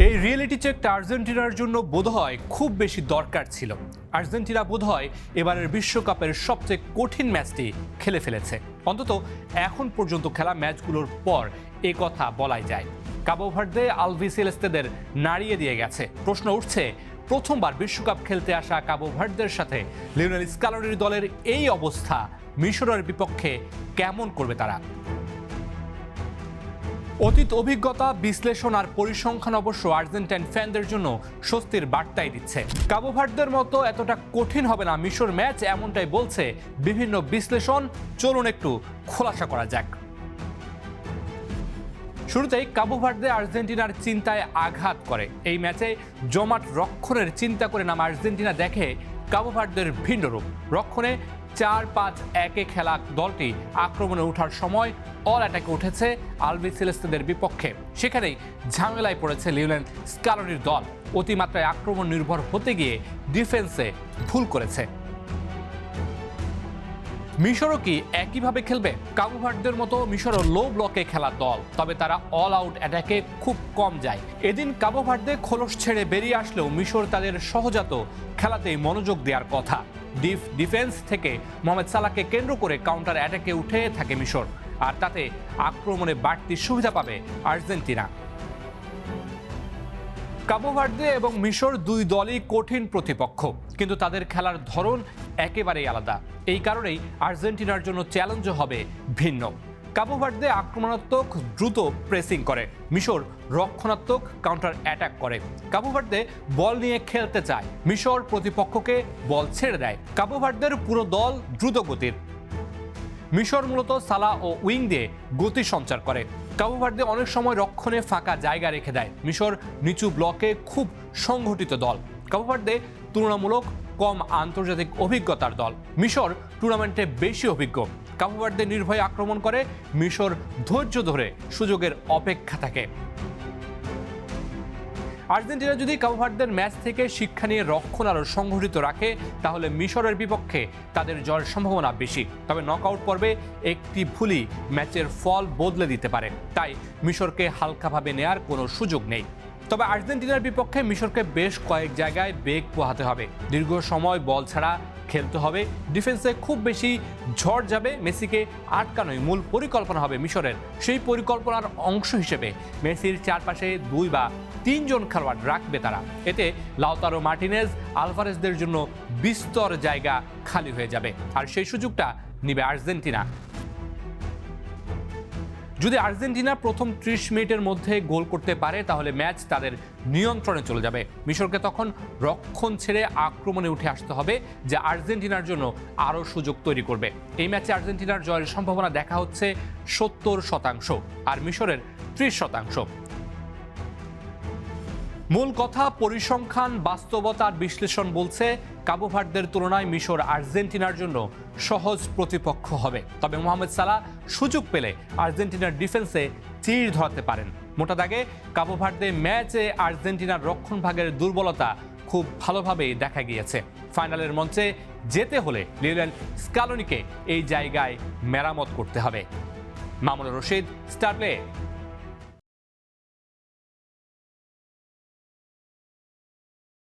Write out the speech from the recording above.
এই রিয়েলিটি চেকটা আর্জেন্টিনার জন্য বোধহয় খুব বেশি দরকার ছিল। আর্জেন্টিনা বোধহয় এবারের বিশ্বকাপের সবচেয়ে কঠিন ম্যাচটি খেলে ফেলেছে, অন্তত এখন পর্যন্ত খেলা ম্যাচগুলোর পর এ কথা বলাই যায়। কাবো ভার্দে আলবিসেলেস্তেদের নাড়িয়ে দিয়ে গেছে। প্রশ্ন উঠছে, প্রথমবার বিশ্বকাপ খেলতে আসা কাবো ভার্দের সাথে লিওনেল স্কালোনির দলের এই অবস্থা মিশরের বিপক্ষে কেমন করবে তারা? অতীত অভিজ্ঞতা, বিশ্লেষণ আর পরিসংখ্যান অবশ্য আর্জেন্টাইন ফ্যানদের জন্য স্বস্তির বার্তাই দিচ্ছে। কাবো ভার্দের মতো এতটা কঠিন হবে না মিশর ম্যাচ, এমনটাই বলছে বিভিন্ন বিশ্লেষণ। চলুন একটু খোলাসা করা যাক। শুরুতেই কাবো ভার্দে আর্জেন্টিনার চিন্তায় আঘাত করে। এই ম্যাচে জমাট রক্ষণের চিন্তা করে নামা আর্জেন্টিনা দেখে কাবো ভার্দের ভিন্ন রূপ। রক্ষণে 4-5-1-এ খেলা দলটি আক্রমণে ওঠার সময় অল অ্যাটাকে উঠেছে আলবিসেলেস্তেদের বিপক্ষে। সেখানেই ঝামেলায় পড়েছে লিওনেল স্কালোনির দল। অতিমাত্রায় আক্রমণ নির্ভর হতে গিয়ে ডিফেন্সে ভুল করেছে। মিশরও কি একইভাবে খেলবে? কাবো ভার্দের মতো মিশরও লো ব্লকে খেলা দল, তবে তারা অল আউট অ্যাটাকে খুব কম যায়। এদিন কাবো ভার্দে খোলস ছেড়ে বেরিয়ে আসলেও মিশর তাদের সহজাত খেলাতেই মনোযোগ দেওয়ার কথা। ডিফেন্স থেকে মোহাম্মদ সালাহকে কেন্দ্র করে কাউন্টার অ্যাটাকে উঠে থাকে মিশর, আর তাতে আক্রমণে বাড়তি সুবিধা পাবে আর্জেন্টিনা। কাবো ভার্দে এবং মিশর দুই দলই কঠিন প্রতিপক্ষ, কিন্তু তাদের খেলার ধরন একেবারেই আলাদা। এই কারণেই আর্জেন্টিনার জন্য চ্যালেঞ্জও হবে ভিন্ন। কাবো ভার্দে আক্রমণাত্মক দ্রুত প্রেসিং করে, মিশর রক্ষণাত্মক কাউন্টার অ্যাটাক করে। কাবো ভার্দে বল নিয়ে খেলতে চায়, মিশর প্রতিপক্ষকে বল ছেড়ে দেয়। কাবো ভার্দের পুরো দল দ্রুত গতির, মিশর মূলত সালাহ ও উইং দিয়ে গতি সঞ্চার করে। কাবো ভার্দে অনেক সময় রক্ষণে ফাঁকা জায়গা রেখে দেয়। মিশর নিচু ব্লকে খুব সংগঠিত দল। কাবো ভার্দে তুলনামূলক কম আন্তর্জাতিক অভিজ্ঞতার দল, মিশর টুর্নামেন্টে বেশি অভিজ্ঞ। কাবো ভার্দে নির্ভয়ে আক্রমণ করে, মিশর ধৈর্য ধরে সুযোগের অপেক্ষা থাকে। আর্জেন্টিনা যদি কাবো ভার্দের ম্যাচ থেকে শিক্ষা নিয়ে রক্ষণ আরও সংগঠিত রাখে, তাহলে মিশরের বিপক্ষে তাদের জয়ের সম্ভাবনা বেশি। তবে নকআউট পর্বে একটি ভুলই ম্যাচের ফল বদলে দিতে পারে, তাই মিশরকে হালকাভাবে নেয়ার কোনো সুযোগ নেই। তবে আর্জেন্টিনার বিপক্ষে মিশরকে বেশ কয়েক জায়গায় বেগ পোহাতে হবে, দীর্ঘ সময় বল ছাড়া খেলতে হবে, ডিফেন্সে খুব বেশি ঝড় যাবে। মেসিকে আটকানোই মূল পরিকল্পনা হবে মিশরের। সেই পরিকল্পনার অংশ হিসেবে মেসির চারপাশে 2 বা 3 জন খেলোয়াড় রাখবে তারা। এতে লাউতারো মার্টিনেজ, আলভারেজদের জন্য বিস্তর জায়গা খালি হয়ে যাবে, আর সেই সুযোগটা নিবে আর্জেন্টিনা। যদি আর্জেন্টিনা প্রথম 30 মিনিটের মধ্যে গোল করতে পারে, তাহলে ম্যাচ তাদের নিয়ন্ত্রণে চলে যাবে। মিশরকে তখন রক্ষণ ছেড়ে আক্রমণে উঠে আসতে হবে, যা আর্জেন্টিনার জন্য আরও সুযোগ তৈরি করবে। এই ম্যাচে আর্জেন্টিনার জয়ের সম্ভাবনা দেখা হচ্ছে 70% আর মিশরের 30%। মূল কথা, পরিসংখ্যান, বাস্তবতার বিশ্লেষণ বলছে কাবো ভার্দের তুলনায় মিশর আর্জেন্টিনার জন্য সহজ প্রতিপক্ষ হবে। তবে মোহাম্মদ সালাহ সুযোগ পেলে আর্জেন্টিনার ডিফেন্সে চির ধরাতে পারেন। মোটা দাগে কাবো ভার্দে ম্যাচে আর্জেন্টিনার রক্ষণভাগের দুর্বলতা খুব ভালোভাবেই দেখা গিয়েছে। ফাইনালের মঞ্চে যেতে হলে লিওনেল স্কালোনিকে এই জায়গায় মেরামত করতে হবে। Mamunur Rashid, star play.